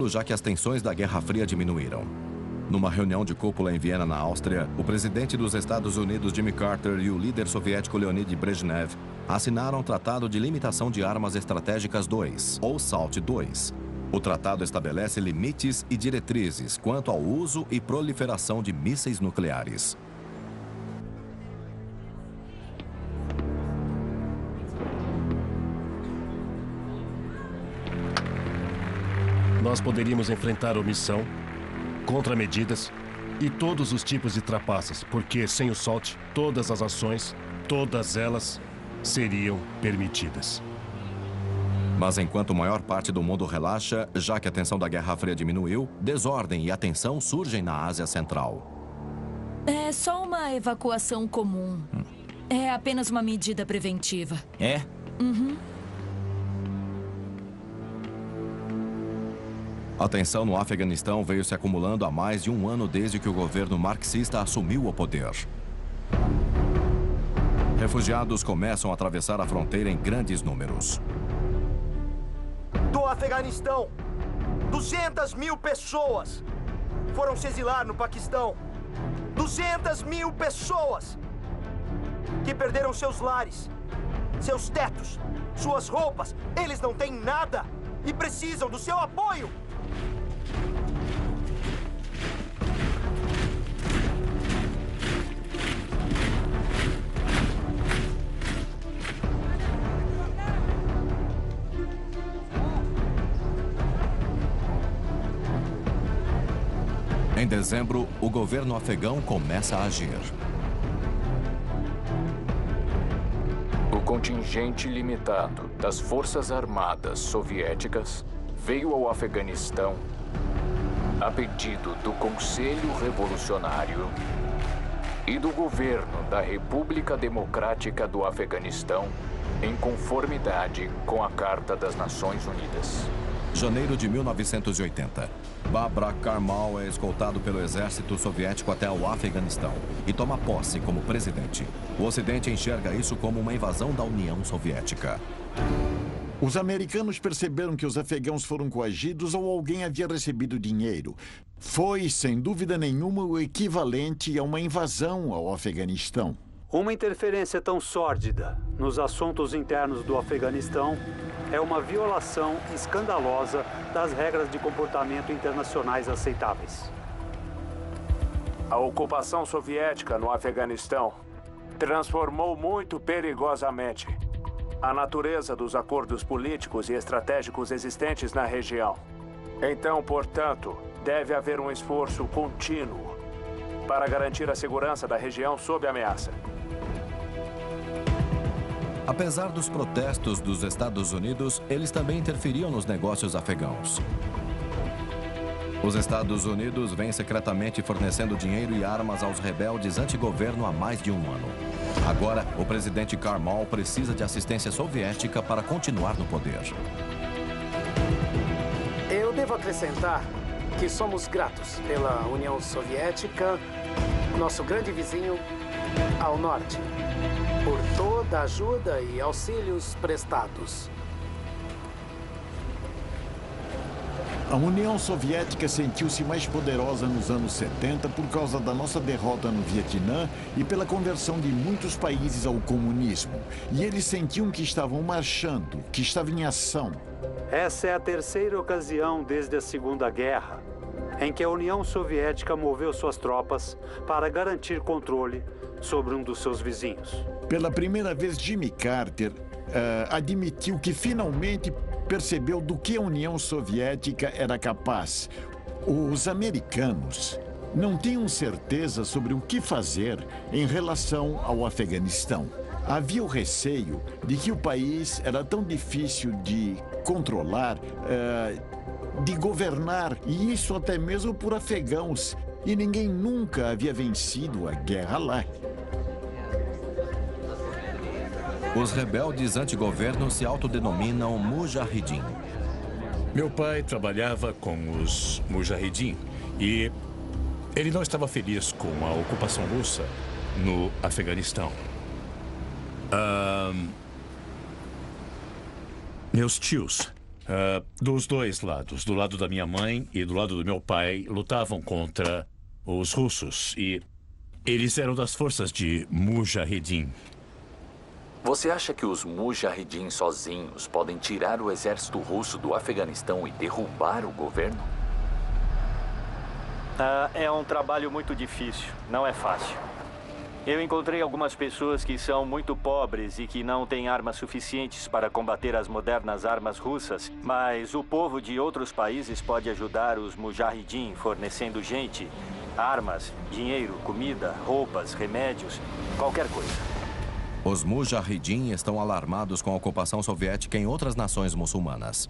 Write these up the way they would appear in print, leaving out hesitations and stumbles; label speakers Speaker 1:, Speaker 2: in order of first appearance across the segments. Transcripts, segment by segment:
Speaker 1: já que as tensões da Guerra Fria diminuíram. Numa reunião de cúpula em Viena, na Áustria, o presidente dos Estados Unidos, Jimmy Carter, e o líder soviético Leonid Brezhnev assinaram o Tratado de Limitação de Armas Estratégicas II, ou SALT II. O tratado estabelece limites e diretrizes quanto ao uso e proliferação de mísseis nucleares.
Speaker 2: Nós poderíamos enfrentar omissão, contramedidas e todos os tipos de trapaças, porque sem o SALT, todas as ações, todas elas, seriam permitidas.
Speaker 1: Mas enquanto a maior parte do mundo relaxa, já que a tensão da Guerra Fria diminuiu, desordem e atenção surgem na Ásia Central.
Speaker 3: É só uma evacuação comum. É apenas uma medida preventiva.
Speaker 4: É?
Speaker 3: Uhum.
Speaker 1: A tensão no Afeganistão veio se acumulando há mais de um ano desde que o governo marxista assumiu o poder. Refugiados começam a atravessar a fronteira em grandes números.
Speaker 5: Do Afeganistão, 200 mil pessoas foram se exilar no Paquistão. 200 mil pessoas que perderam seus lares, seus tetos, suas roupas. Eles não têm nada e precisam do seu apoio.
Speaker 1: Em dezembro, o governo afegão começa a agir.
Speaker 6: O contingente limitado das Forças Armadas Soviéticas veio ao Afeganistão a pedido do Conselho Revolucionário e do governo da República Democrática do Afeganistão, em conformidade com a Carta das Nações Unidas.
Speaker 1: Janeiro de 1980. Babrak Karmal é escoltado pelo exército soviético até o Afeganistão e toma posse como presidente. O Ocidente enxerga isso como uma invasão da União Soviética.
Speaker 7: Os americanos perceberam que os afegãos foram coagidos ou alguém havia recebido dinheiro. Foi, sem dúvida nenhuma, o equivalente a uma invasão ao Afeganistão.
Speaker 8: Uma interferência tão sórdida nos assuntos internos do Afeganistão é uma violação escandalosa das regras de comportamento internacionais aceitáveis.
Speaker 9: A ocupação soviética no Afeganistão transformou muito perigosamente a natureza dos acordos políticos e estratégicos existentes na região. Então, portanto, deve haver um esforço contínuo para garantir a segurança da região sob ameaça.
Speaker 1: Apesar dos protestos dos Estados Unidos, eles também interferiam nos negócios afegãos. Os Estados Unidos vêm secretamente fornecendo dinheiro e armas aos rebeldes anti-governo há mais de um ano. Agora, o presidente Karmal precisa de assistência soviética para continuar no poder.
Speaker 10: Eu devo acrescentar que somos gratos pela União Soviética, nosso grande vizinho ao norte, por toda a ajuda e auxílios prestados.
Speaker 7: A União Soviética sentiu-se mais poderosa nos anos 70 por causa da nossa derrota no Vietnã e pela conversão de muitos países ao comunismo. E eles sentiam que estavam marchando, que estavam em ação.
Speaker 8: Essa é a terceira ocasião desde a Segunda Guerra em que a União Soviética moveu suas tropas para garantir controle sobre um dos seus vizinhos.
Speaker 7: Pela primeira vez, Jimmy Carter admitiu que finalmente percebeu do que a União Soviética era capaz. Os americanos não tinham certeza sobre o que fazer em relação ao Afeganistão. Havia o receio de que o país era tão difícil de controlar, de governar, e isso até mesmo por afegãos. E ninguém nunca havia vencido a guerra lá.
Speaker 1: Os rebeldes anti-governo se autodenominam Mujahideen.
Speaker 4: Meu pai trabalhava com os Mujahideen e ele não estava feliz com a ocupação russa no Afeganistão. Meus tios Dos dois lados, do lado da minha mãe e do lado do meu pai, lutavam contra os russos. E eles eram das forças de Mujahideen.
Speaker 6: Você acha que os Mujahideen sozinhos podem tirar o exército russo do Afeganistão e derrubar o governo?
Speaker 11: É um trabalho muito difícil, não é fácil. Eu encontrei algumas pessoas que são muito pobres e que não têm armas suficientes para combater as modernas armas russas, mas o povo de outros países pode ajudar os Mujahideen fornecendo gente, armas, dinheiro, comida, roupas, remédios, qualquer coisa.
Speaker 1: Os Mujahideen estão alarmados com a ocupação soviética em outras nações muçulmanas.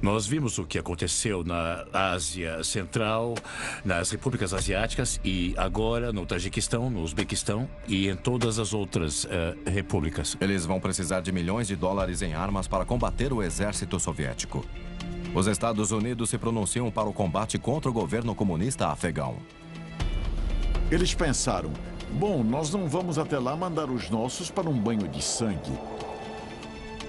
Speaker 4: Nós vimos o que aconteceu na Ásia Central, nas repúblicas asiáticas e agora no Tajiquistão, no Uzbequistão e em todas as outras repúblicas.
Speaker 1: Eles vão precisar de milhões de dólares em armas para combater o exército soviético. Os Estados Unidos se pronunciam para o combate contra o governo comunista afegão.
Speaker 7: Eles pensaram, bom, nós não vamos até lá mandar os nossos para um banho de sangue.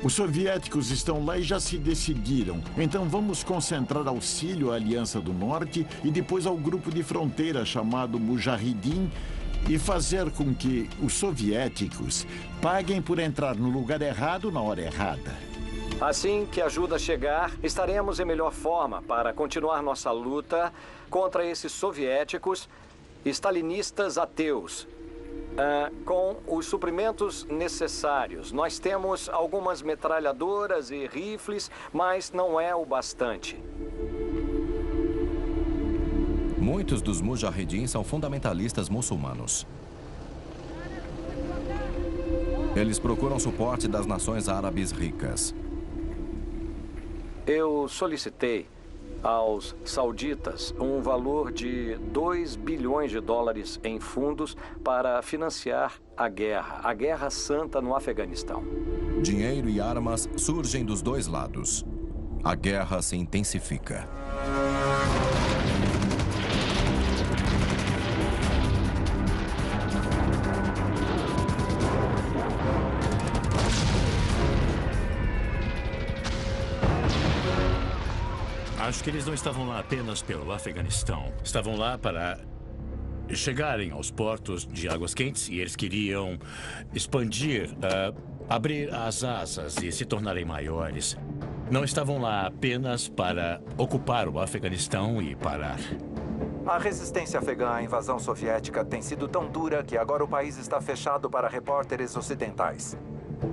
Speaker 7: Os soviéticos estão lá e já se decidiram. Então vamos concentrar auxílio à Aliança do Norte e depois ao grupo de fronteira chamado Mujahideen e fazer com que os soviéticos paguem por entrar no lugar errado na hora errada.
Speaker 12: Assim que a ajuda chegar, estaremos em melhor forma para continuar nossa luta contra esses soviéticos stalinistas ateus. Com os suprimentos necessários. Nós temos algumas metralhadoras e rifles, mas não é o bastante.
Speaker 1: Muitos dos Mujahideen são fundamentalistas muçulmanos. Eles procuram suporte das nações árabes ricas.
Speaker 12: Eu solicitei aos sauditas um valor de 2 bilhões de dólares em fundos para financiar a Guerra Santa no Afeganistão.
Speaker 1: Dinheiro e armas surgem dos dois lados. A guerra se intensifica.
Speaker 4: Acho que eles não estavam lá apenas pelo Afeganistão. Estavam lá para chegarem aos portos de águas quentes e eles queriam expandir, abrir as asas e se tornarem maiores. Não estavam lá apenas para ocupar o Afeganistão e parar.
Speaker 13: A resistência afegã à invasão soviética tem sido tão dura que agora o país está fechado para repórteres ocidentais.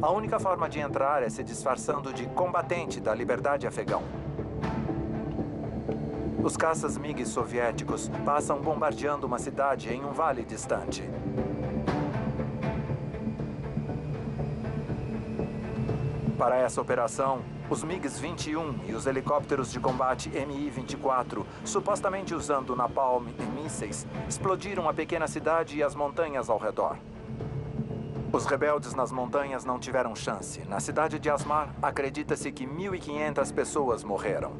Speaker 13: A única forma de entrar é se disfarçando de combatente da liberdade afegão. Os caças MiG soviéticos passam bombardeando uma cidade em um vale distante. Para essa operação, os MiGs 21 e os helicópteros de combate Mi-24, supostamente usando napalm e mísseis, explodiram a pequena cidade e as montanhas ao redor. Os rebeldes nas montanhas não tiveram chance. Na cidade de Asmar, acredita-se que 1.500 pessoas morreram.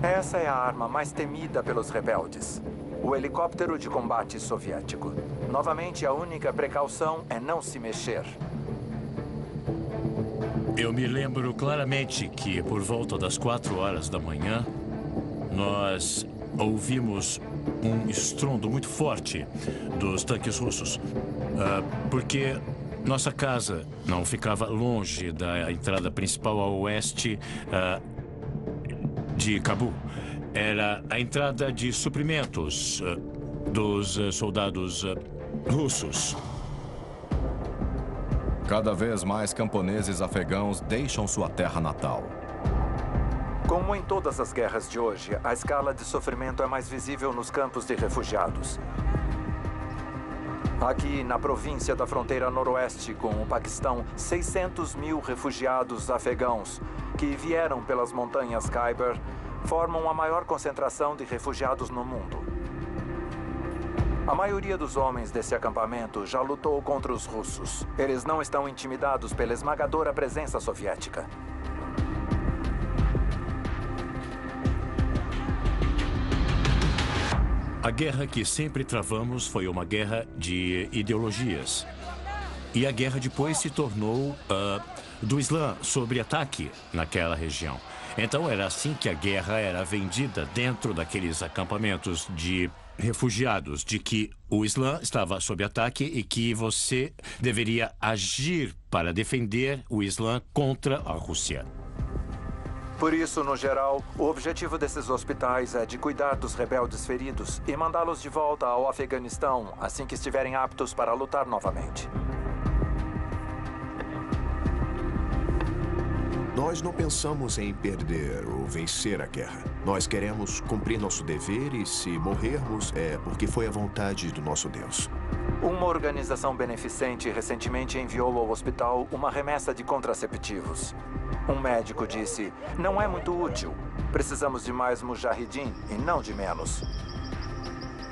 Speaker 13: Essa é a arma mais temida pelos rebeldes. O helicóptero de combate soviético. Novamente, a única precaução é não se mexer.
Speaker 4: Eu me lembro claramente que, por volta das 4 horas da manhã, nós ouvimos um estrondo muito forte dos tanques russos. Porque nossa casa não ficava longe da entrada principal a oeste de Cabul. Era a entrada de suprimentos dos soldados russos.
Speaker 1: Cada vez mais camponeses afegãos deixam sua terra natal.
Speaker 13: Como em todas as guerras de hoje, a escala de sofrimento é mais visível nos campos de refugiados. Aqui, na província da fronteira noroeste com o Paquistão, 600 mil refugiados afegãos que vieram pelas montanhas Khyber formam a maior concentração de refugiados no mundo. A maioria dos homens desse acampamento já lutou contra os russos. Eles não estão intimidados pela esmagadora presença soviética.
Speaker 4: A A guerra que sempre travamos foi uma guerra de ideologias. E a guerra depois se tornou do Islã sob ataque naquela região. Então era assim que a guerra era vendida dentro daqueles acampamentos de refugiados, de que o Islã estava sob ataque e que você deveria agir para defender o Islã contra a Rússia.
Speaker 13: Por isso, no geral, o objetivo desses hospitais é de cuidar dos rebeldes feridos e mandá-los de volta ao Afeganistão assim que estiverem aptos para lutar novamente.
Speaker 14: Nós não pensamos em perder ou vencer a guerra. Nós queremos cumprir nosso dever e, se morrermos, é porque foi a vontade do nosso Deus.
Speaker 13: Uma organização beneficente recentemente enviou ao hospital uma remessa de contraceptivos. Um médico disse, não é muito útil. Precisamos de mais mujahidin e não de menos.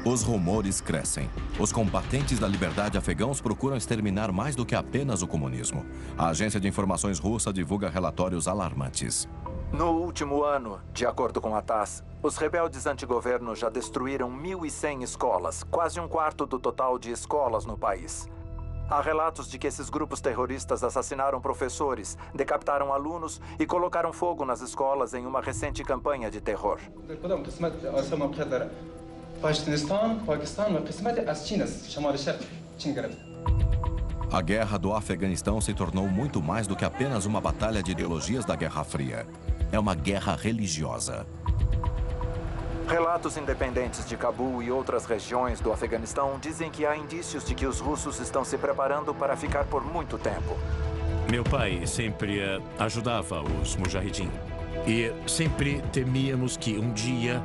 Speaker 1: Os rumores crescem. Os combatentes da liberdade afegãos procuram exterminar mais do que apenas o comunismo. A agência de informações russa divulga relatórios alarmantes.
Speaker 13: No último ano, de acordo com a TASS, os rebeldes antigoverno já destruíram 1.100 escolas, quase um quarto do total de escolas no país. Há relatos de que esses grupos terroristas assassinaram professores, decapitaram alunos e colocaram fogo nas escolas em uma recente campanha de terror.
Speaker 1: A guerra do Afeganistão se tornou muito mais do que apenas uma batalha de ideologias da Guerra Fria. É uma guerra religiosa.
Speaker 13: Relatos independentes de Cabul e outras regiões do Afeganistão dizem que há indícios de que os russos estão se preparando para ficar por muito tempo.
Speaker 4: Meu pai sempre ajudava os mujahidin. E sempre temíamos que um dia,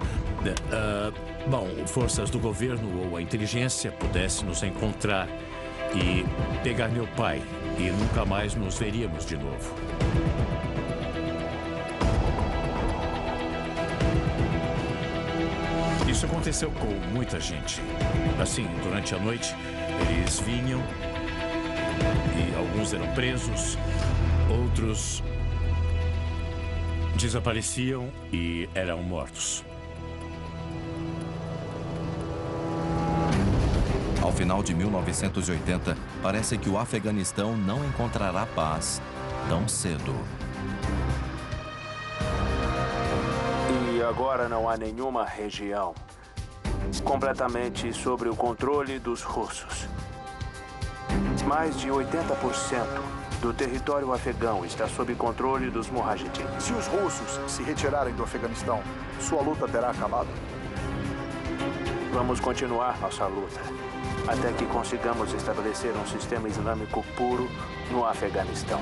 Speaker 4: forças do governo ou a inteligência pudessem nos encontrar e pegar meu pai. E nunca mais nos veríamos de novo. Isso aconteceu com muita gente. Assim, durante a noite, eles vinham e alguns eram presos, outros desapareciam e eram mortos.
Speaker 1: Ao final de 1980, parece que o Afeganistão não encontrará paz tão cedo.
Speaker 9: E agora não há nenhuma região completamente sob o controle dos russos. Mais de 80% do território afegão está sob controle dos mujahidin.
Speaker 15: Se os russos se retirarem do Afeganistão, sua luta terá acabado?
Speaker 9: Vamos continuar nossa luta até que consigamos estabelecer um sistema islâmico puro no Afeganistão.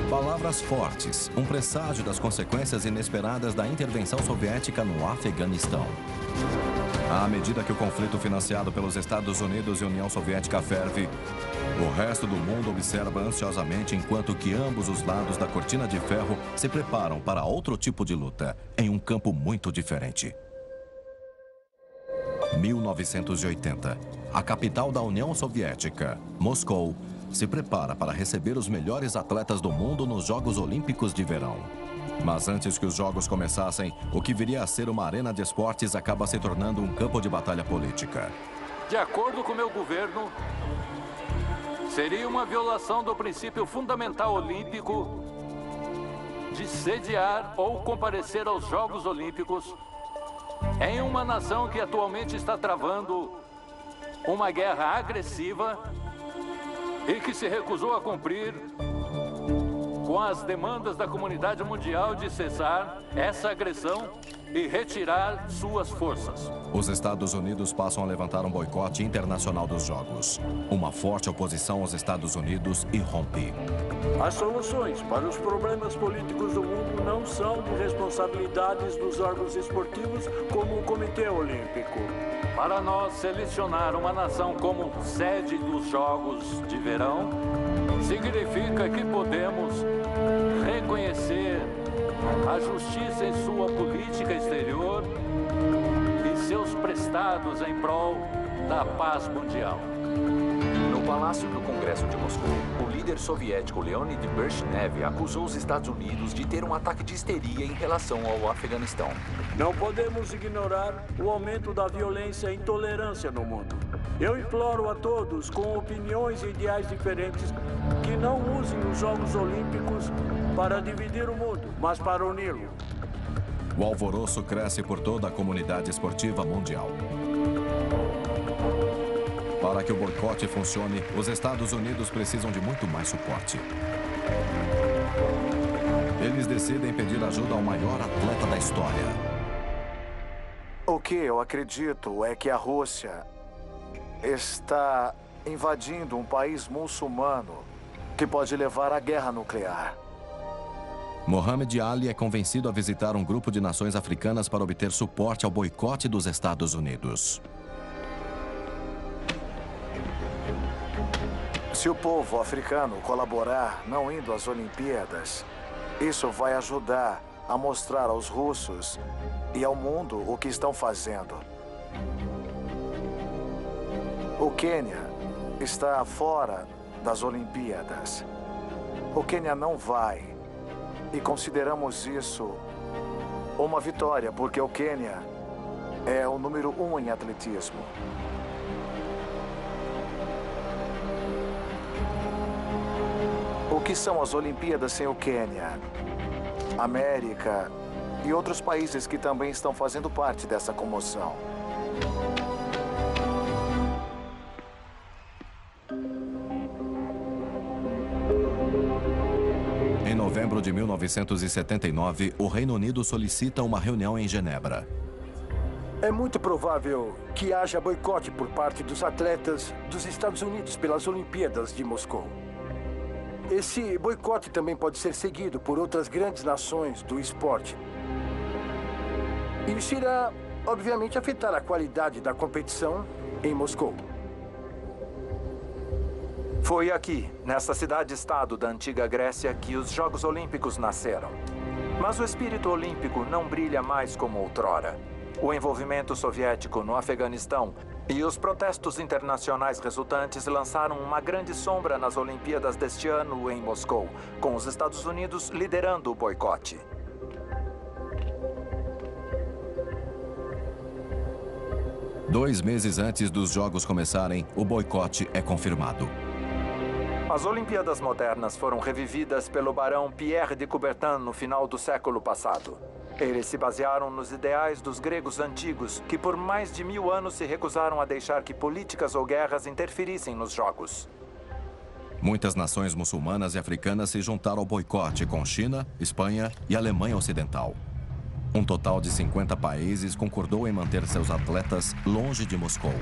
Speaker 1: Palavras fortes, um presságio das consequências inesperadas da intervenção soviética no Afeganistão. À medida que o conflito financiado pelos Estados Unidos e União Soviética ferve, o resto do mundo observa ansiosamente enquanto que ambos os lados da cortina de ferro se preparam para outro tipo de luta, em um campo muito diferente. 1980. A capital da União Soviética, Moscou, se prepara para receber os melhores atletas do mundo nos Jogos Olímpicos de Verão. Mas antes que os Jogos começassem, o que viria a ser uma arena de esportes acaba se tornando um campo de batalha política.
Speaker 6: De acordo com meu governo, seria uma violação do princípio fundamental olímpico de sediar ou comparecer aos Jogos Olímpicos em uma nação que atualmente está travando uma guerra agressiva e que se recusou a cumprir com as demandas da comunidade mundial de cessar essa agressão e retirar suas forças.
Speaker 1: Os Estados Unidos passam a levantar um boicote internacional dos Jogos. Uma forte oposição aos Estados Unidos irrompe.
Speaker 16: As soluções para os problemas políticos do mundo não são de responsabilidades dos órgãos esportivos como o Comitê Olímpico.
Speaker 6: Para nós, selecionar uma nação como sede dos Jogos de Verão significa que podemos reconhecer a justiça em sua política exterior e seus prestados em prol da paz mundial.
Speaker 15: No
Speaker 13: Palácio do Congresso de Moscou, o líder soviético Leonid Brezhnev acusou os Estados Unidos de ter um ataque de histeria em relação ao Afeganistão.
Speaker 16: Não podemos ignorar o aumento da violência e intolerância no mundo. Eu imploro a todos com opiniões e ideais diferentes que não usem os Jogos Olímpicos para dividir o mundo, mas para uni-lo.
Speaker 1: O alvoroço cresce por toda a comunidade esportiva mundial. Para que o boicote funcione, os Estados Unidos precisam de muito mais suporte. Eles decidem pedir ajuda ao maior atleta da história.
Speaker 15: O que eu acredito é que a Rússia está invadindo um país muçulmano que pode levar à guerra nuclear.
Speaker 1: Mohamed Ali é convencido a visitar um grupo de nações africanas para obter suporte ao boicote dos Estados Unidos.
Speaker 15: Se o povo africano colaborar não indo às Olimpíadas, isso vai ajudar a mostrar aos russos e ao mundo o que estão fazendo. O Quênia está fora das Olimpíadas. O Quênia não vai. E consideramos isso uma vitória, porque o Quênia é o número 1 em atletismo. O que são as Olimpíadas sem o Quênia? América e outros países que também estão fazendo parte dessa comoção.
Speaker 1: Em novembro de 1979, o Reino Unido solicita uma reunião em Genebra.
Speaker 17: É muito provável que haja boicote por parte dos atletas dos Estados Unidos pelas Olimpíadas de Moscou. Esse boicote também pode ser seguido por outras grandes nações do esporte. Isso irá, obviamente, afetar a qualidade da competição em Moscou.
Speaker 13: Foi aqui, nessa cidade-estado da antiga Grécia, que os Jogos Olímpicos nasceram. Mas o espírito olímpico não brilha mais como outrora. O envolvimento soviético no Afeganistão e os protestos internacionais resultantes lançaram uma grande sombra nas Olimpíadas deste ano em Moscou, com os Estados Unidos liderando o boicote.
Speaker 1: Dois meses antes dos Jogos começarem, o boicote é confirmado.
Speaker 13: As Olimpíadas modernas foram revividas pelo barão Pierre de Coubertin no final do século passado. Eles se basearam nos ideais dos gregos antigos, que por mais de 1000 anos se recusaram a deixar que políticas ou guerras interferissem nos jogos.
Speaker 1: Muitas nações muçulmanas e africanas se juntaram ao boicote com China, Espanha e Alemanha Ocidental. Um total de 50 países concordou em manter seus atletas longe de Moscou.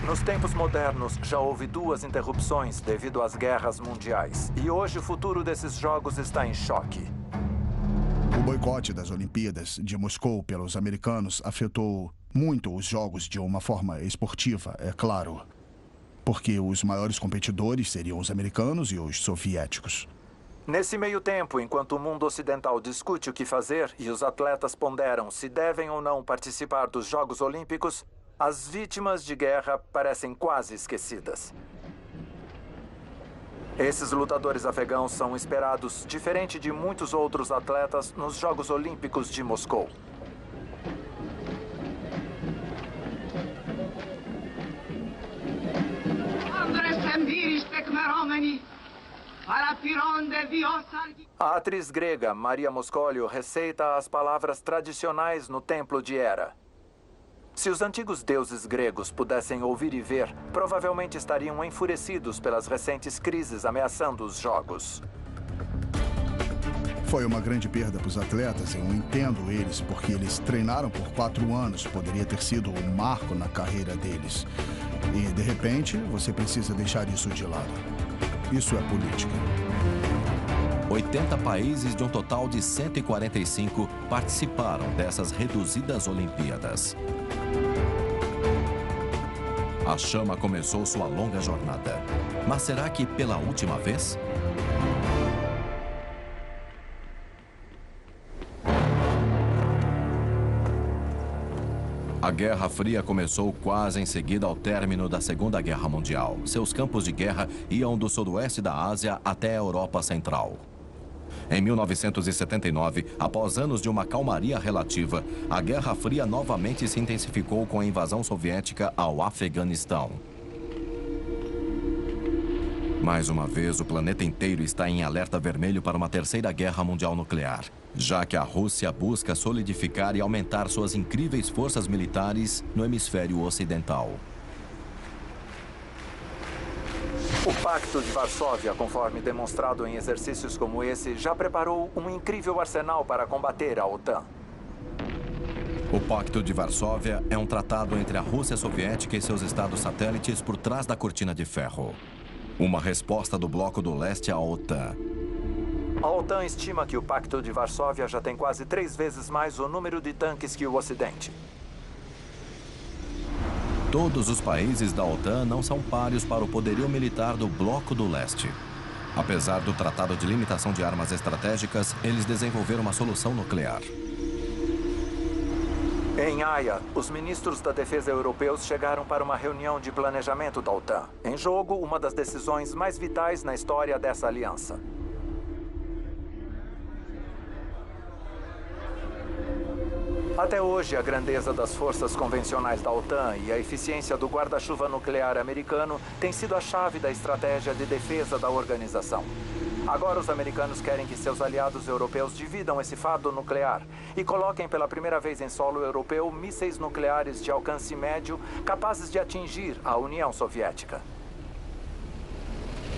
Speaker 13: Nos tempos modernos, já houve 2 interrupções devido às guerras mundiais. E hoje o futuro desses jogos está em choque.
Speaker 18: O boicote das Olimpíadas de Moscou pelos americanos afetou muito os jogos de uma forma esportiva, é claro. Porque os maiores competidores seriam os americanos e os soviéticos.
Speaker 13: Nesse meio tempo, enquanto o mundo ocidental discute o que fazer e os atletas ponderam se devem ou não participar dos Jogos Olímpicos, as vítimas de guerra parecem quase esquecidas. Esses lutadores afegãos são esperados, diferente de muitos outros atletas, nos Jogos Olímpicos de Moscou. A atriz grega Maria Moscolio receita as palavras tradicionais no templo de Hera. Se os antigos deuses gregos pudessem ouvir e ver, provavelmente estariam enfurecidos pelas recentes crises ameaçando os jogos.
Speaker 18: Foi uma grande perda para os atletas, eu entendo eles, porque eles treinaram por 4 anos, poderia ter sido um marco na carreira deles. E, de repente, você precisa deixar isso de lado. Isso é política.
Speaker 1: 80 países de um total de 145 participaram dessas reduzidas Olimpíadas. A chama começou sua longa jornada. Mas será que pela última vez? A Guerra Fria começou quase em seguida ao término da Segunda Guerra Mundial. Seus campos de guerra iam do sudoeste da Ásia até a Europa Central. Em 1979, após anos de uma calmaria relativa, a Guerra Fria novamente se intensificou com a invasão soviética ao Afeganistão. Mais uma vez, o planeta inteiro está em alerta vermelho para uma terceira guerra mundial nuclear, já que a Rússia busca solidificar e aumentar suas incríveis forças militares no hemisfério ocidental.
Speaker 13: O Pacto de Varsóvia, conforme demonstrado em exercícios como esse, já preparou um incrível arsenal para combater a OTAN.
Speaker 1: O Pacto de Varsóvia é um tratado entre a Rússia soviética e seus estados satélites por trás da cortina de ferro. Uma resposta do Bloco do Leste à OTAN.
Speaker 13: A OTAN estima que o Pacto de Varsóvia já tem quase 3 vezes mais o número de tanques que o Ocidente.
Speaker 1: Todos os países da OTAN não são páreos para o poderio militar do Bloco do Leste. Apesar do Tratado de Limitação de Armas Estratégicas, eles desenvolveram uma solução nuclear.
Speaker 13: Em Haia, os ministros da defesa europeus chegaram para uma reunião de planejamento da OTAN. Em jogo, uma das decisões mais vitais na história dessa aliança. Até hoje, a grandeza das forças convencionais da OTAN e a eficiência do guarda-chuva nuclear americano tem sido a chave da estratégia de defesa da organização. Agora, os americanos querem que seus aliados europeus dividam esse fardo nuclear e coloquem pela primeira vez em solo europeu mísseis nucleares de alcance médio capazes de atingir a União Soviética.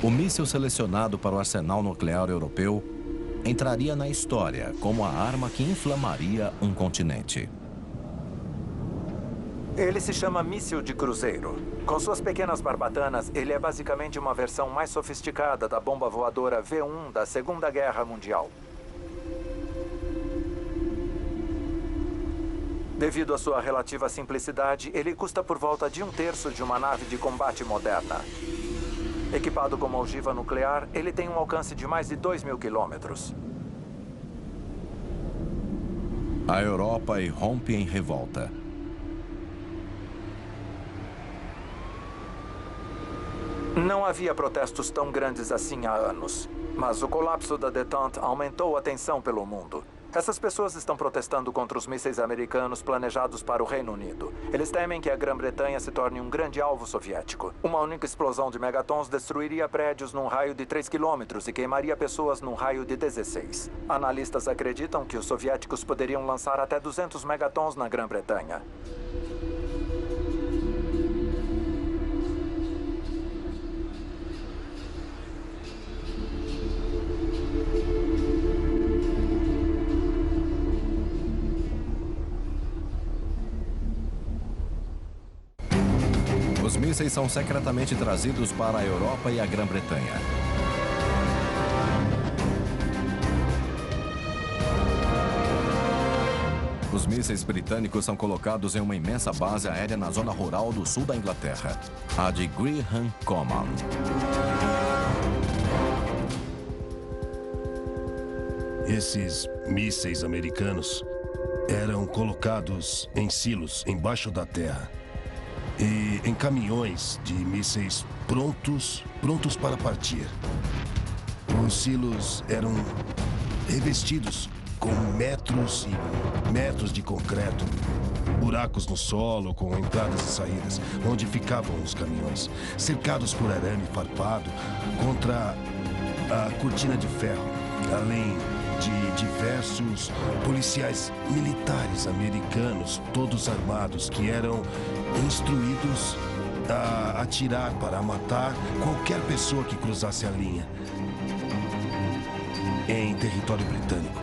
Speaker 1: O míssil selecionado para o arsenal nuclear europeu entraria na história como a arma que inflamaria um continente.
Speaker 13: Ele se chama míssil de cruzeiro. Com suas pequenas barbatanas, ele é basicamente uma versão mais sofisticada da bomba voadora V1 da Segunda Guerra Mundial. Devido à sua relativa simplicidade, ele custa por volta de 1/3 de uma nave de combate moderna. Equipado com uma ogiva nuclear, ele tem um alcance de mais de 2.000 quilômetros.
Speaker 1: A Europa irrompe em revolta.
Speaker 13: Não havia protestos tão grandes assim há anos, mas o colapso da détente aumentou a tensão pelo mundo. Essas pessoas estão protestando contra os mísseis americanos planejados para o Reino Unido. Eles temem que a Grã-Bretanha se torne um grande alvo soviético. Uma única explosão de megatons destruiria prédios num raio de 3 quilômetros e queimaria pessoas num raio de 16. Analistas acreditam que os soviéticos poderiam lançar até 200 megatons na Grã-Bretanha.
Speaker 1: Os mísseis são secretamente trazidos para a Europa e a Grã-Bretanha. Os mísseis britânicos são colocados em uma imensa base aérea na zona rural do sul da Inglaterra, a de Greenham Common.
Speaker 2: Esses mísseis americanos eram colocados em silos embaixo da terra e em caminhões de mísseis prontos para partir. Os silos eram revestidos com metros e metros de concreto, buracos no solo com entradas e saídas, onde ficavam os caminhões, cercados por arame farpado contra a cortina de ferro, além de diversos policiais militares americanos, todos armados, que eram instruídos a atirar para matar qualquer pessoa que cruzasse a linha em território britânico.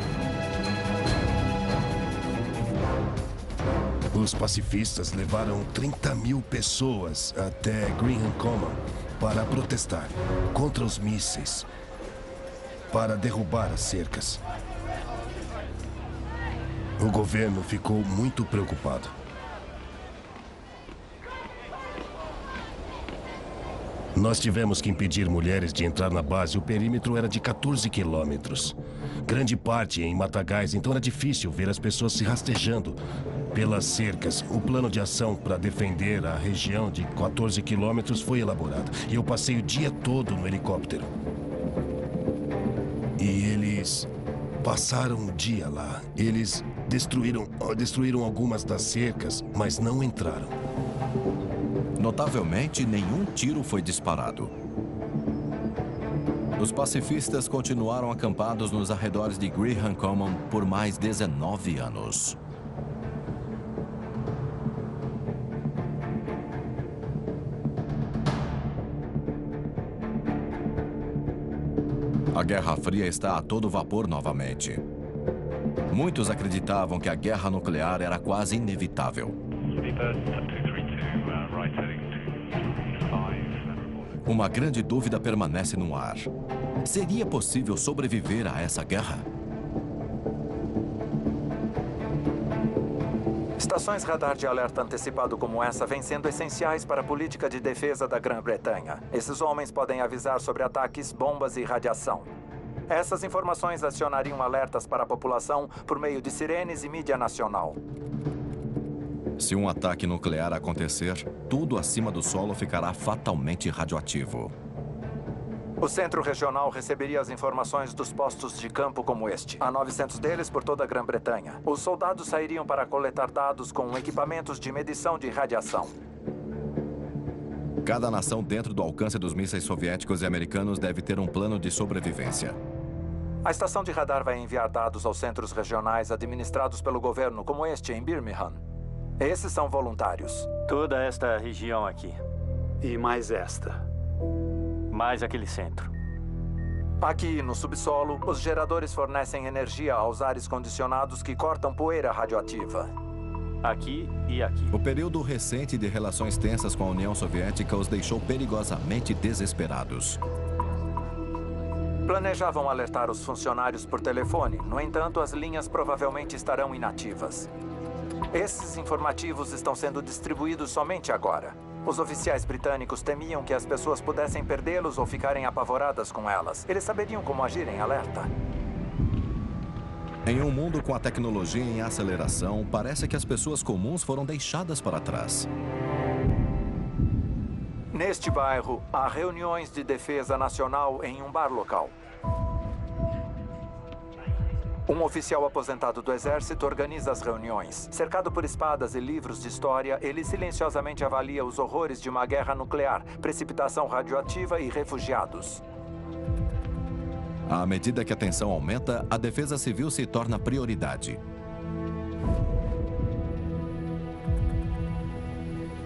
Speaker 2: Os pacifistas levaram 30.000 pessoas até Greenham Common para protestar contra os mísseis, para derrubar as cercas. O governo ficou muito preocupado. Nós tivemos que impedir mulheres de entrar na base. O perímetro era de 14 quilômetros. Grande parte em matagais, então era difícil ver as pessoas se rastejando pelas cercas. O plano de ação para defender a região de 14 quilômetros foi elaborado. E eu passei o dia todo no helicóptero. E eles passaram o dia lá. Eles destruíram algumas das cercas, mas não entraram.
Speaker 1: Notavelmente, nenhum tiro foi disparado. Os pacifistas continuaram acampados nos arredores de Graham Common por mais 19 anos. A Guerra Fria está a todo vapor novamente. Muitos acreditavam que a guerra nuclear era quase inevitável. Uma grande dúvida permanece no ar. Seria possível sobreviver a essa guerra?
Speaker 13: Estações radar de alerta antecipado como essa vêm sendo essenciais para a política de defesa da Grã-Bretanha. Esses homens podem avisar sobre ataques, bombas e radiação. Essas informações acionariam alertas para a população por meio de sirenes e mídia nacional.
Speaker 1: Se um ataque nuclear acontecer, tudo acima do solo ficará fatalmente radioativo.
Speaker 13: O Centro Regional receberia as informações dos postos de campo como este. Há 900 deles por toda a Grã-Bretanha. Os soldados sairiam para coletar dados com equipamentos de medição de radiação.
Speaker 1: Cada nação dentro do alcance dos mísseis soviéticos e americanos deve ter um plano de sobrevivência.
Speaker 13: A estação de radar vai enviar dados aos centros regionais administrados pelo governo, como este em Birmingham. Esses são voluntários.
Speaker 11: Toda esta região aqui.
Speaker 8: E mais esta.
Speaker 11: Mais aquele centro.
Speaker 13: Aqui, no subsolo, os geradores fornecem energia aos ares condicionados que cortam poeira radioativa.
Speaker 11: Aqui e aqui.
Speaker 1: O período recente de relações tensas com a União Soviética os deixou perigosamente desesperados.
Speaker 13: Planejavam alertar os funcionários por telefone. No entanto, as linhas provavelmente estarão inativas. Esses informativos estão sendo distribuídos somente agora. Os oficiais britânicos temiam que as pessoas pudessem perdê-los ou ficarem apavoradas com elas. Eles saberiam como agir em alerta.
Speaker 1: Em um mundo com a tecnologia em aceleração, parece que as pessoas comuns foram deixadas para trás.
Speaker 13: Neste bairro, há reuniões de defesa nacional em um bar local. Um oficial aposentado do exército organiza as reuniões. Cercado por espadas e livros de história, ele silenciosamente avalia os horrores de uma guerra nuclear, precipitação radioativa e refugiados.
Speaker 1: À medida que a tensão aumenta, a defesa civil se torna prioridade.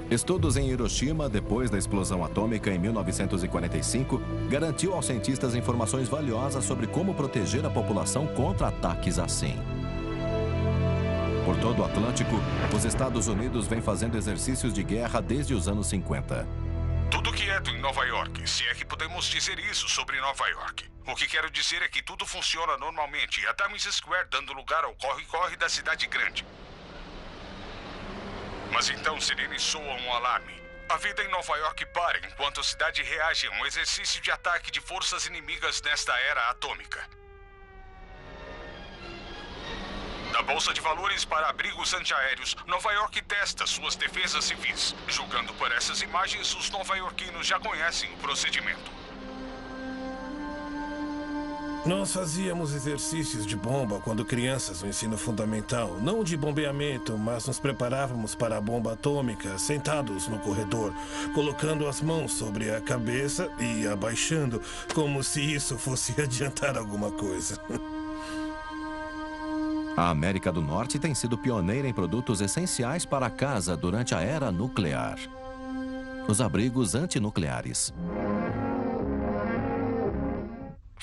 Speaker 1: Estudos em Hiroshima, depois da explosão atômica em 1945, garantiu aos cientistas informações valiosas sobre como proteger a população contra ataques assim. Por todo o Atlântico, os Estados Unidos vêm fazendo exercícios de guerra desde os anos 50.
Speaker 19: Tudo quieto em Nova York, se é que podemos dizer isso sobre Nova York. O que quero dizer é que tudo funciona normalmente e a Times Square dando lugar ao corre-corre da cidade grande. Mas então sirenes soam um alarme. A vida em Nova York para enquanto a cidade reage a um exercício de ataque de forças inimigas nesta era atômica. Da Bolsa de Valores para abrigos antiaéreos, Nova York testa suas defesas civis. Julgando por essas imagens, os nova-iorquinos já conhecem o procedimento.
Speaker 20: Nós fazíamos exercícios de bomba quando crianças no ensino fundamental. Não de bombeamento, mas nos preparávamos para a bomba atômica, sentados no corredor, colocando as mãos sobre a cabeça e abaixando, como se isso fosse adiantar alguma coisa.
Speaker 1: A América do Norte tem sido pioneira em produtos essenciais para a casa durante a era nuclear. Os abrigos antinucleares.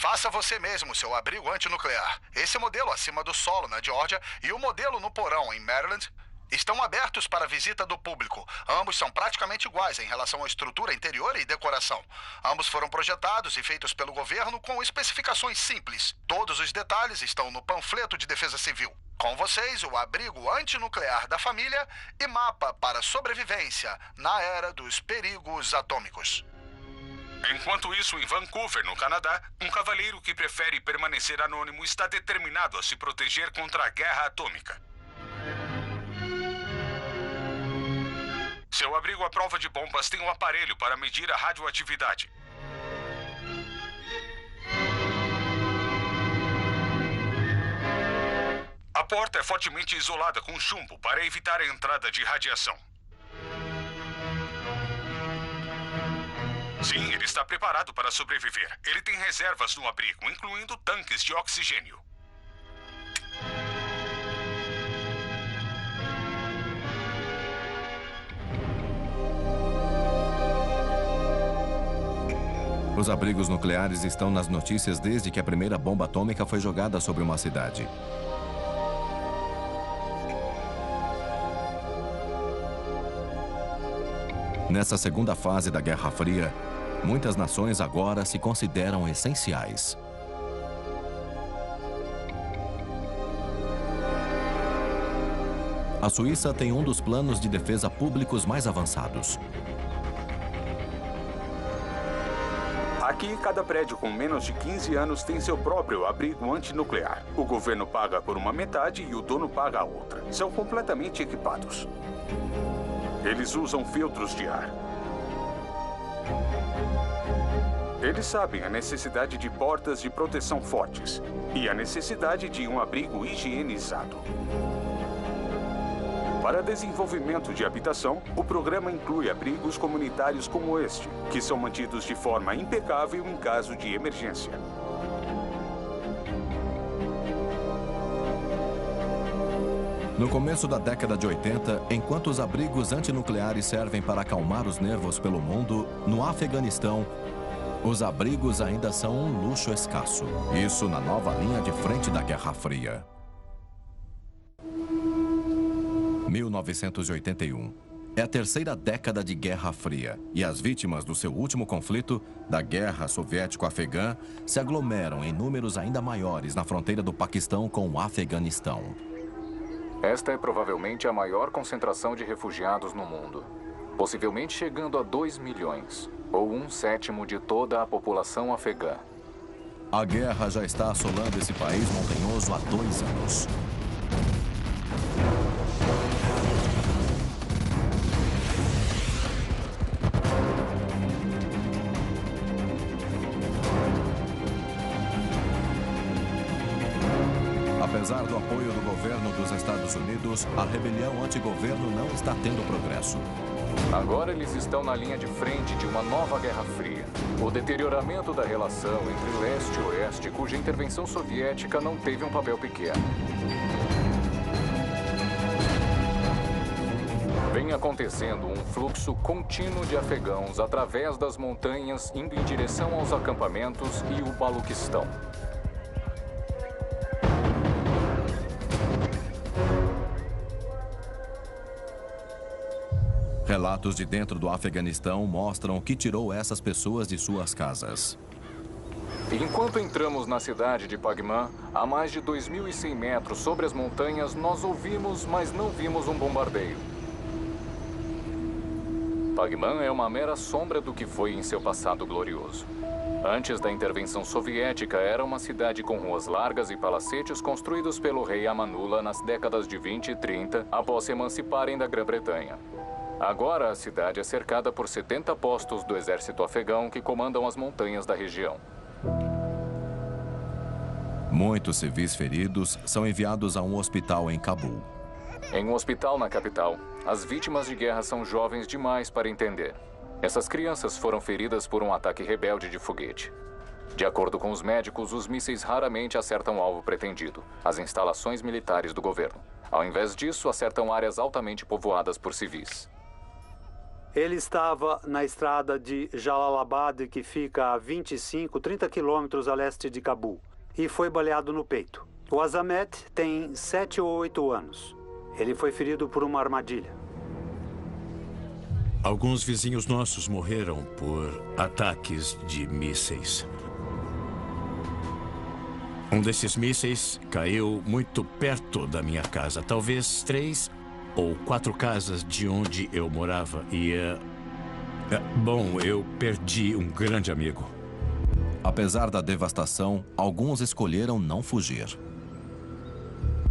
Speaker 21: Faça você mesmo seu abrigo antinuclear. Esse modelo acima do solo na Geórgia e o modelo no porão em Maryland estão abertos para visita do público. Ambos são praticamente iguais em relação à estrutura interior e decoração. Ambos foram projetados e feitos pelo governo com especificações simples. Todos os detalhes estão no panfleto de defesa civil. Com vocês, o abrigo antinuclear da família e mapa para sobrevivência na era dos perigos atômicos.
Speaker 19: Enquanto isso, em Vancouver, no Canadá, um cavalheiro que prefere permanecer anônimo está determinado a se proteger contra a guerra atômica. Seu abrigo à prova de bombas tem um aparelho para medir a radioatividade. A porta é fortemente isolada com chumbo para evitar a entrada de radiação. Sim, ele está preparado para sobreviver. Ele tem reservas no abrigo, incluindo tanques de oxigênio.
Speaker 1: Os abrigos nucleares estão nas notícias desde que a primeira bomba atômica foi jogada sobre uma cidade. Nessa segunda fase da Guerra Fria, muitas nações agora se consideram essenciais. A Suíça tem um dos planos de defesa públicos mais avançados.
Speaker 3: Aqui, cada prédio com menos de 15 anos tem seu próprio abrigo antinuclear. O governo paga por uma metade e o dono paga a outra. São completamente equipados. Eles usam filtros de ar. Eles sabem a necessidade de portas de proteção fortes e a necessidade de um abrigo higienizado. Para desenvolvimento de habitação, o programa inclui abrigos comunitários como este, que são mantidos de forma impecável em caso de emergência.
Speaker 1: No começo da década de 80, enquanto os abrigos antinucleares servem para acalmar os nervos pelo mundo, no Afeganistão, os abrigos ainda são um luxo escasso. Isso na nova linha de frente da Guerra Fria. 1981. É a terceira década de Guerra Fria e as vítimas do seu último conflito, da Guerra Soviético-Afegã, se aglomeram em números ainda maiores na fronteira do Paquistão com o Afeganistão.
Speaker 22: Esta é provavelmente a maior concentração de refugiados no mundo, possivelmente chegando a 2 milhões, ou 1/7 de toda a população afegã.
Speaker 1: A guerra já está assolando esse país montanhoso há 2 anos. Apesar do apoio do governo dos Estados Unidos, a rebelião antigoverno não está tendo progresso.
Speaker 22: Agora eles estão na linha de frente de uma nova Guerra Fria. O deterioramento da relação entre leste e oeste, cuja intervenção soviética não teve um papel pequeno. Vem acontecendo um fluxo contínuo de afegãos através das montanhas, indo em direção aos acampamentos e o Baluquistão.
Speaker 1: Relatos de dentro do Afeganistão mostram o que tirou essas pessoas de suas casas.
Speaker 22: Enquanto entramos na cidade de Pagman, a mais de 2.100 metros sobre as montanhas, nós ouvimos, mas não vimos um bombardeio. Pagman é uma mera sombra do que foi em seu passado glorioso. Antes da intervenção soviética, era uma cidade com ruas largas e palacetes construídos pelo rei Amanullah nas décadas de 20 e 30, após se emanciparem da Grã-Bretanha. Agora, a cidade é cercada por 70 postos do exército afegão que comandam as montanhas da região.
Speaker 1: Muitos civis feridos são enviados a um hospital em Cabul.
Speaker 22: Em um hospital na capital, as vítimas de guerra são jovens demais para entender. Essas crianças foram feridas por um ataque rebelde de foguete. De acordo com os médicos, os mísseis raramente acertam o alvo pretendido, as instalações militares do governo. Ao invés disso, acertam áreas altamente povoadas por civis.
Speaker 8: Ele estava na estrada de Jalalabad, que fica a 25, 30 quilômetros a leste de Cabul, e foi baleado no peito. O Azamet tem 7 ou 8 anos. Ele foi ferido por uma armadilha.
Speaker 4: Alguns vizinhos nossos morreram por ataques de mísseis. Um desses mísseis caiu muito perto da minha casa, talvez 3 ou 4 casas de onde eu morava. E, bom, eu perdi um grande amigo.
Speaker 1: Apesar da devastação, alguns escolheram não fugir.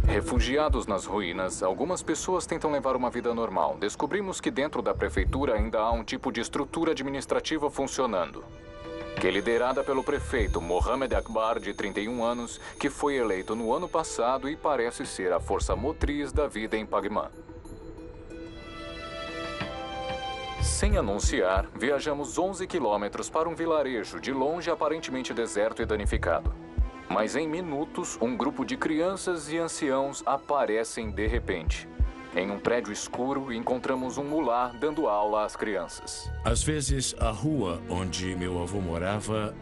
Speaker 22: Refugiados nas ruínas, algumas pessoas tentam levar uma vida normal. Descobrimos que dentro da prefeitura ainda há um tipo de estrutura administrativa funcionando, que é liderada pelo prefeito Mohamed Akbar, de 31 anos, que foi eleito no ano passado e parece ser a força motriz da vida em Pagman. Sem anunciar, viajamos 11 quilômetros para um vilarejo de longe aparentemente deserto e danificado. Mas em minutos, um grupo de crianças e anciãos aparecem de repente. Em um prédio escuro, encontramos um mulá dando aula às crianças.
Speaker 4: Às vezes, a rua onde meu avô morava,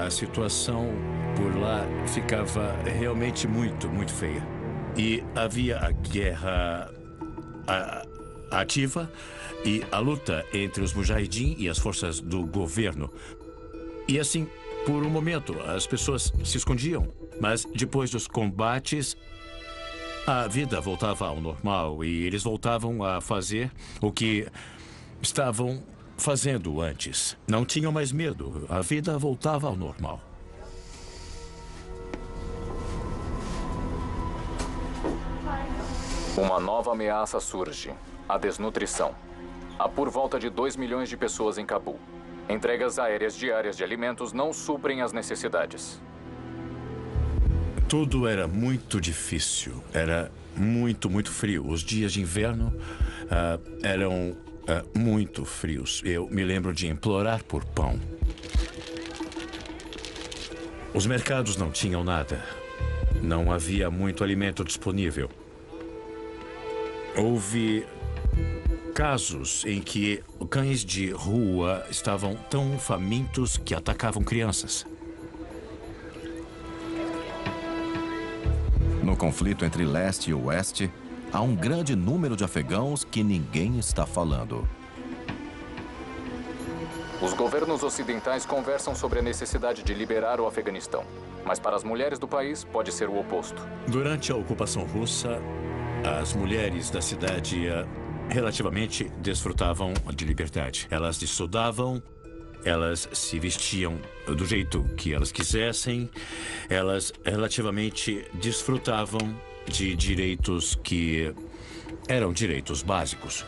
Speaker 4: a situação por lá ficava realmente muito feia. E havia a guerra ativa e a luta entre os mujahidin e as forças do governo. E assim, por um momento, as pessoas se escondiam, mas depois dos combates, a vida voltava ao normal e eles voltavam a fazer o que estavam fazendo antes. Não tinham mais medo, a vida voltava ao normal.
Speaker 22: Uma nova ameaça surge: a desnutrição. Há por volta de 2 milhões de pessoas em Cabul. Entregas aéreas diárias de alimentos não suprem as necessidades.
Speaker 4: Tudo era muito difícil. Era muito frio. Os dias de inverno eram muito frios. Eu me lembro de implorar por pão. Os mercados não tinham nada. Não havia muito alimento disponível. Houve casos em que cães de rua estavam tão famintos que atacavam crianças.
Speaker 1: No conflito entre leste e oeste, há um grande número de afegãos que ninguém está falando.
Speaker 22: Os governos ocidentais conversam sobre a necessidade de liberar o Afeganistão. Mas para as mulheres do país, pode ser o oposto.
Speaker 4: Durante a ocupação russa, as mulheres da cidade relativamente desfrutavam de liberdade. Elas estudavam, elas se vestiam do jeito que elas quisessem, elas relativamente desfrutavam de direitos que eram direitos básicos.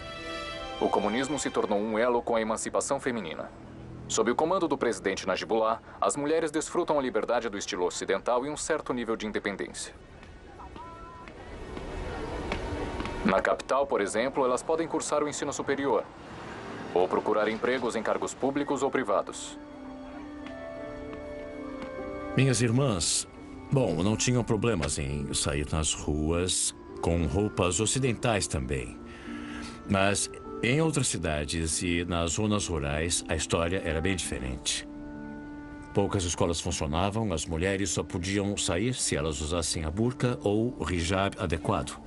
Speaker 22: O comunismo se tornou um elo com a emancipação feminina. Sob o comando do presidente Najibullah, as mulheres desfrutam a liberdade do estilo ocidental e um certo nível de independência. Na capital, por exemplo, elas podem cursar o ensino superior ou procurar empregos em cargos públicos ou privados.
Speaker 4: Minhas irmãs, não tinham problemas em sair nas ruas com roupas ocidentais também. Mas em outras cidades e nas zonas rurais, a história era bem diferente. Poucas escolas funcionavam, as mulheres só podiam sair se elas usassem a burca ou o hijab adequado.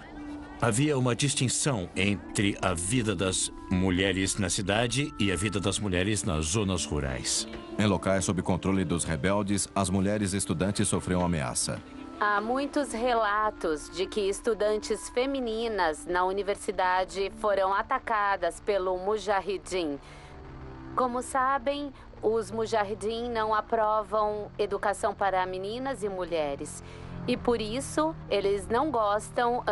Speaker 4: Havia uma distinção entre a vida das mulheres na cidade e a vida das mulheres nas zonas rurais.
Speaker 1: Em locais sob controle dos rebeldes, as mulheres estudantes sofriam ameaça.
Speaker 5: Há muitos relatos de que estudantes femininas na universidade foram atacadas pelo Mujahidin. Como sabem, os Mujahidin não aprovam educação para meninas e mulheres. E por isso, eles não gostam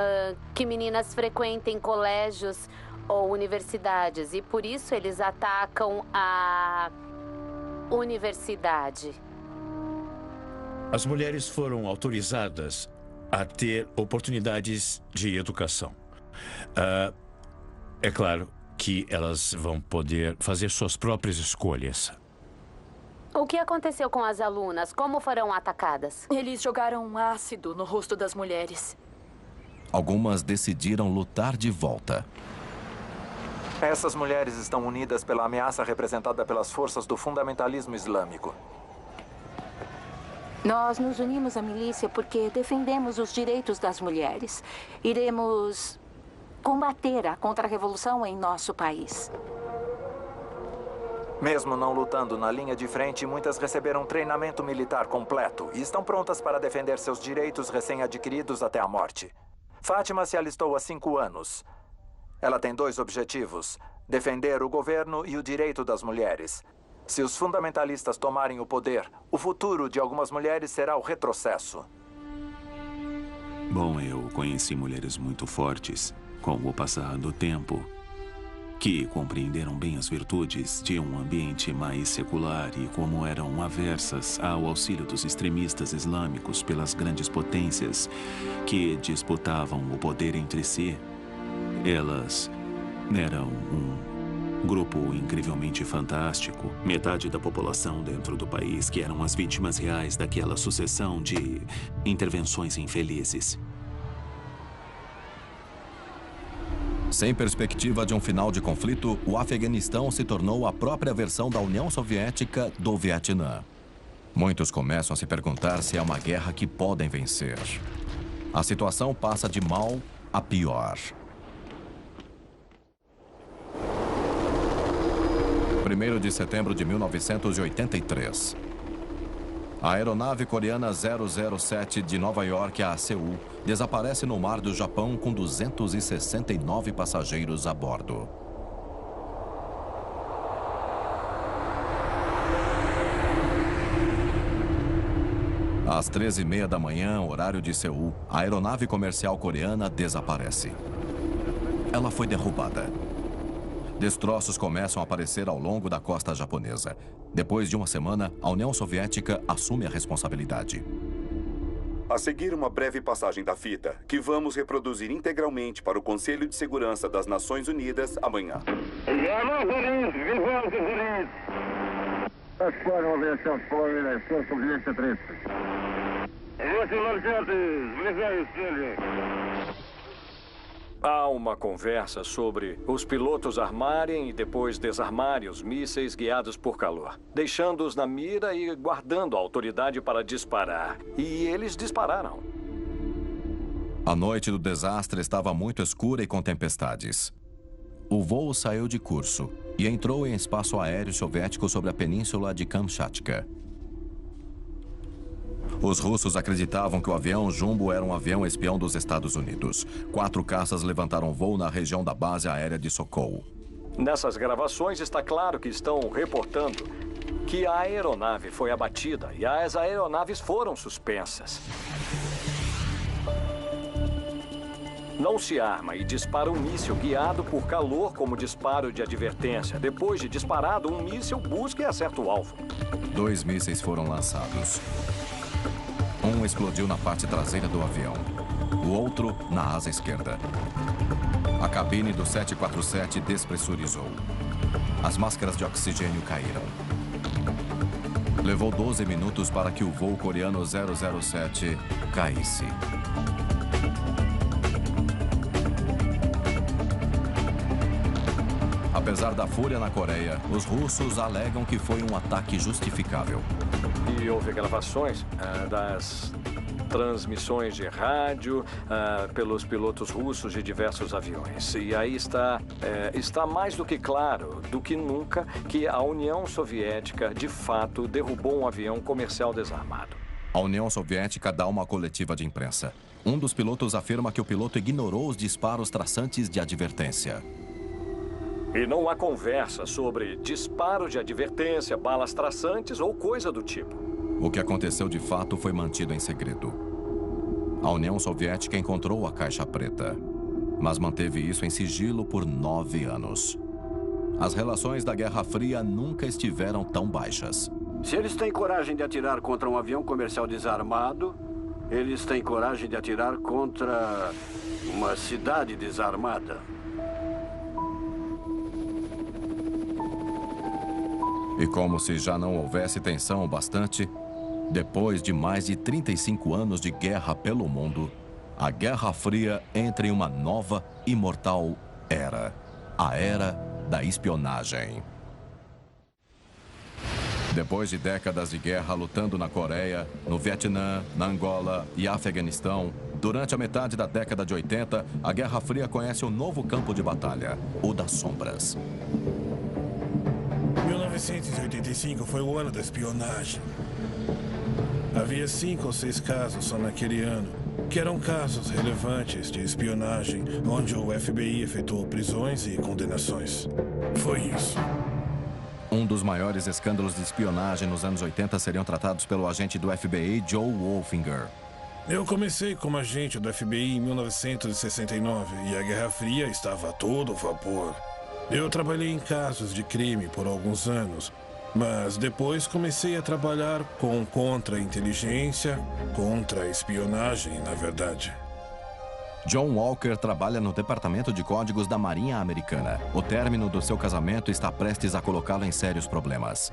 Speaker 5: que meninas frequentem colégios ou universidades. E por isso, eles atacam a universidade.
Speaker 4: As mulheres foram autorizadas a ter oportunidades de educação. É claro que elas vão poder fazer suas próprias escolhas.
Speaker 5: O que aconteceu com as alunas? Como foram atacadas?
Speaker 10: Eles jogaram ácido no rosto das mulheres.
Speaker 1: Algumas decidiram lutar de volta.
Speaker 13: Essas mulheres estão unidas pela ameaça representada pelas forças do fundamentalismo islâmico.
Speaker 23: Nós nos unimos à milícia porque defendemos os direitos das mulheres. Iremos combater a contra-revolução em nosso país.
Speaker 13: Mesmo não lutando na linha de frente, muitas receberam treinamento militar completo e estão prontas para defender seus direitos recém-adquiridos até a morte. Fátima se alistou há 5 anos. Ela tem 2 objetivos: defender o governo e o direito das mulheres. Se os fundamentalistas tomarem o poder, o futuro de algumas mulheres será o retrocesso.
Speaker 7: Bom, eu conheci mulheres muito fortes, com o passar do tempo, que compreenderam bem as virtudes de um ambiente mais secular e como eram aversas ao auxílio dos extremistas islâmicos pelas grandes potências que disputavam o poder entre si. Elas eram um grupo incrivelmente fantástico. Metade da população dentro do país que eram as vítimas reais daquela sucessão de intervenções infelizes.
Speaker 1: Sem perspectiva de um final de conflito, o Afeganistão se tornou a própria versão da União Soviética do Vietnã. Muitos começam a se perguntar se é uma guerra que podem vencer. A situação passa de mal a pior. 1º de setembro de 1983. A aeronave coreana 007 de Nova York a Seul desaparece no mar do Japão com 269 passageiros a bordo. Às 13h30 da manhã, horário de Seul, a aeronave comercial coreana desaparece. Ela foi derrubada. Destroços começam a aparecer ao longo da costa japonesa. Depois de uma semana, a União Soviética assume a responsabilidade.
Speaker 12: A seguir, uma breve passagem da fita, que vamos reproduzir integralmente para o Conselho de Segurança das Nações Unidas amanhã.
Speaker 14: Há uma conversa sobre os pilotos armarem e depois desarmarem os mísseis guiados por calor, deixando-os na mira e guardando a autoridade para disparar. E eles dispararam.
Speaker 1: A noite do desastre estava muito escura e com tempestades. O voo saiu de curso e entrou em espaço aéreo soviético sobre a península de Kamchatka. Os russos acreditavam que o avião Jumbo era um avião espião dos Estados Unidos. 4 caças levantaram voo na região da base aérea de Sokou.
Speaker 14: Nessas gravações está claro que estão reportando que a aeronave foi abatida e as aeronaves foram suspensas. Não se arma e dispara um míssil guiado por calor como disparo de advertência. Depois de disparado, um míssil busca e acerta o alvo.
Speaker 1: 2 mísseis foram lançados. Um explodiu na parte traseira do avião, o outro na asa esquerda. A cabine do 747 despressurizou. As máscaras de oxigênio caíram. Levou 12 minutos para que o voo coreano 007 caísse. Apesar da fúria na Coreia, os russos alegam que foi um ataque justificável.
Speaker 14: E houve gravações das transmissões de rádio pelos pilotos russos de diversos aviões. E aí está mais do que claro, do que nunca, que a União Soviética, de fato, derrubou um avião comercial desarmado.
Speaker 1: A União Soviética dá uma coletiva de imprensa. Um dos pilotos afirma que o piloto ignorou os disparos traçantes de advertência.
Speaker 14: E não há conversa sobre disparo de advertência, balas traçantes ou coisa do tipo.
Speaker 1: O que aconteceu de fato foi mantido em segredo. A União Soviética encontrou a caixa preta, mas manteve isso em sigilo por 9 anos. As relações da Guerra Fria nunca estiveram tão baixas.
Speaker 24: Se eles têm coragem de atirar contra um avião comercial desarmado, eles têm coragem de atirar contra uma cidade desarmada.
Speaker 1: E como se já não houvesse tensão o bastante, depois de mais de 35 anos de guerra pelo mundo, a Guerra Fria entra em uma nova e mortal era. A era da espionagem. Depois de décadas de guerra lutando na Coreia, no Vietnã, na Angola e Afeganistão, durante a metade da década de 80, a Guerra Fria conhece um novo campo de batalha, o das sombras.
Speaker 20: 1985 foi o ano da espionagem. Havia 5 ou 6 casos só naquele ano, que eram casos relevantes de espionagem, onde o FBI efetuou prisões e condenações. Foi isso.
Speaker 1: Um dos maiores escândalos de espionagem nos anos 80 seriam tratados pelo agente do FBI, Joe Wolfinger.
Speaker 20: Eu comecei como agente do FBI em 1969 e a Guerra Fria estava a todo vapor. Eu trabalhei em casos de crime por alguns anos, mas depois comecei a trabalhar com contra-inteligência, contra-espionagem, na verdade.
Speaker 1: John Walker trabalha no Departamento de Códigos da Marinha Americana. O término do seu casamento está prestes a colocá-lo em sérios problemas.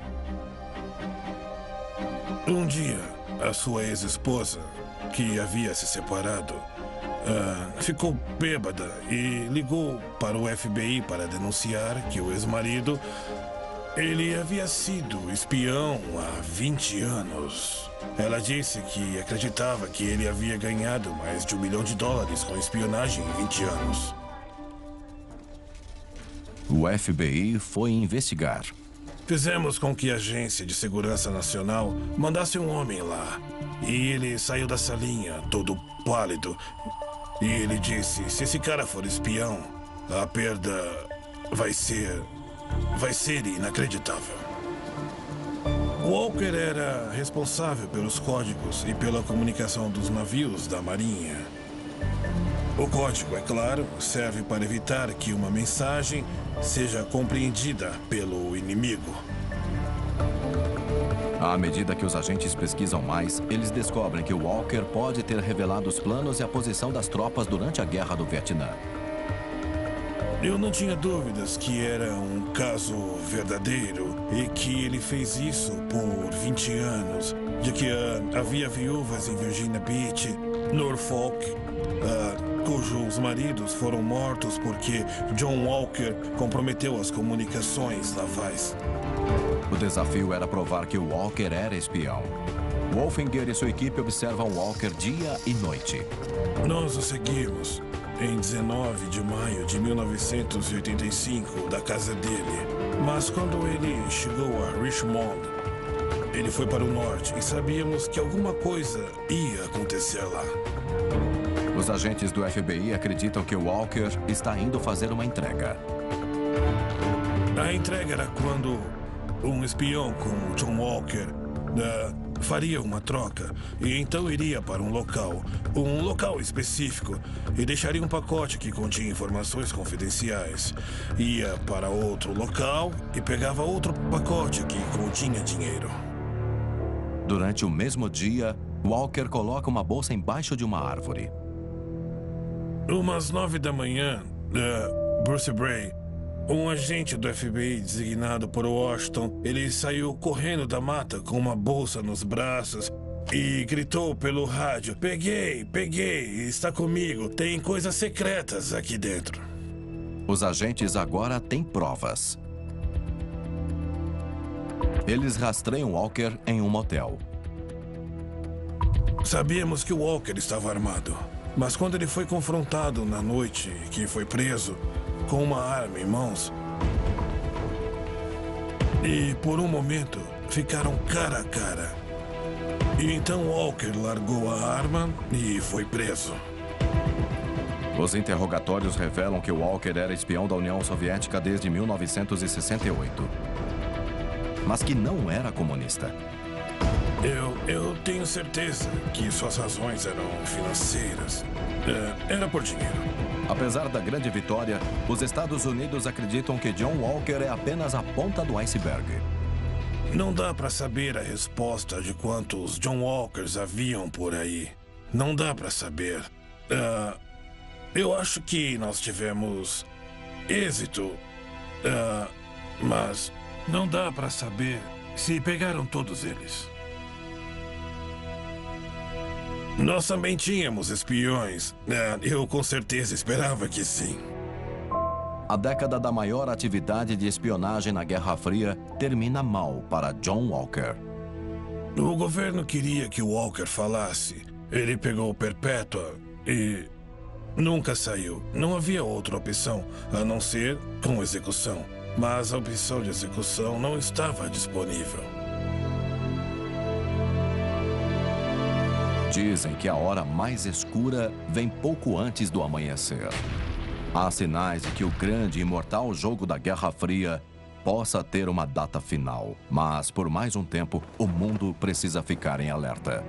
Speaker 20: Um dia, a sua ex-esposa, que havia se separado, ficou bêbada e ligou para o FBI para denunciar que o ex-marido, ele havia sido espião há 20 anos. Ela disse que acreditava que ele havia ganhado mais de $1 milhão com espionagem em 20 anos.
Speaker 1: O FBI foi investigar.
Speaker 20: Fizemos com que a Agência de Segurança Nacional mandasse um homem lá. E ele saiu da salinha, todo pálido. E ele disse, se esse cara for espião, a perda vai ser inacreditável. Walker era responsável pelos códigos e pela comunicação dos navios da Marinha. O código, é claro, serve para evitar que uma mensagem seja compreendida pelo inimigo.
Speaker 1: À medida que os agentes pesquisam mais, eles descobrem que Walker pode ter revelado os planos e a posição das tropas durante a Guerra do Vietnã.
Speaker 20: Eu não tinha dúvidas que era um caso verdadeiro e que ele fez isso por 20 anos. De que havia viúvas em Virginia Beach, Norfolk, cujos maridos foram mortos porque John Walker comprometeu as comunicações navais.
Speaker 1: O desafio era provar que Walker era espião. Wolfinger e sua equipe observam Walker dia e noite.
Speaker 20: Nós o seguimos em 19 de maio de 1985 da casa dele. Mas quando ele chegou a Richmond, ele foi para o norte e sabíamos que alguma coisa ia acontecer lá.
Speaker 1: Os agentes do FBI acreditam que Walker está indo fazer uma entrega.
Speaker 20: A entrega era quando um espião como John Walker faria uma troca e então iria para um local específico e deixaria um pacote que continha informações confidenciais. Ia para outro local e pegava outro pacote que continha dinheiro.
Speaker 1: Durante o mesmo dia, Walker coloca uma bolsa embaixo de uma árvore.
Speaker 20: Umas 9 da manhã, Bruce Bray, um agente do FBI designado por Washington, ele saiu correndo da mata com uma bolsa nos braços e gritou pelo rádio: peguei, está comigo, tem coisas secretas aqui dentro.
Speaker 1: Os agentes agora têm provas. Eles rastreiam Walker em um motel.
Speaker 20: Sabíamos que o Walker estava armado, mas quando ele foi confrontado na noite que foi preso, com uma arma em mãos, e por um momento ficaram cara a cara. E então Walker largou a arma e foi preso.
Speaker 1: Os interrogatórios revelam que Walker era espião da União Soviética desde 1968, mas que não era comunista.
Speaker 20: Eu tenho certeza que suas razões eram financeiras. Era por dinheiro.
Speaker 1: Apesar da grande vitória, os Estados Unidos acreditam que John Walker é apenas a ponta do iceberg.
Speaker 20: Não dá para saber a resposta de quantos John Walkers haviam por aí. Não dá para saber. Eu acho que nós tivemos êxito, mas não dá para saber se pegaram todos eles. Nós também tínhamos espiões. Eu com certeza esperava que sim.
Speaker 1: A década da maior atividade de espionagem na Guerra Fria termina mal para John Walker.
Speaker 20: O governo queria que o Walker falasse. Ele pegou Perpétua e nunca saiu. Não havia outra opção, a não ser com execução. Mas a opção de execução não estava disponível.
Speaker 1: Dizem que a hora mais escura vem pouco antes do amanhecer. Há sinais de que o grande e imortal jogo da Guerra Fria possa ter uma data final. Mas, por mais um tempo, o mundo precisa ficar em alerta.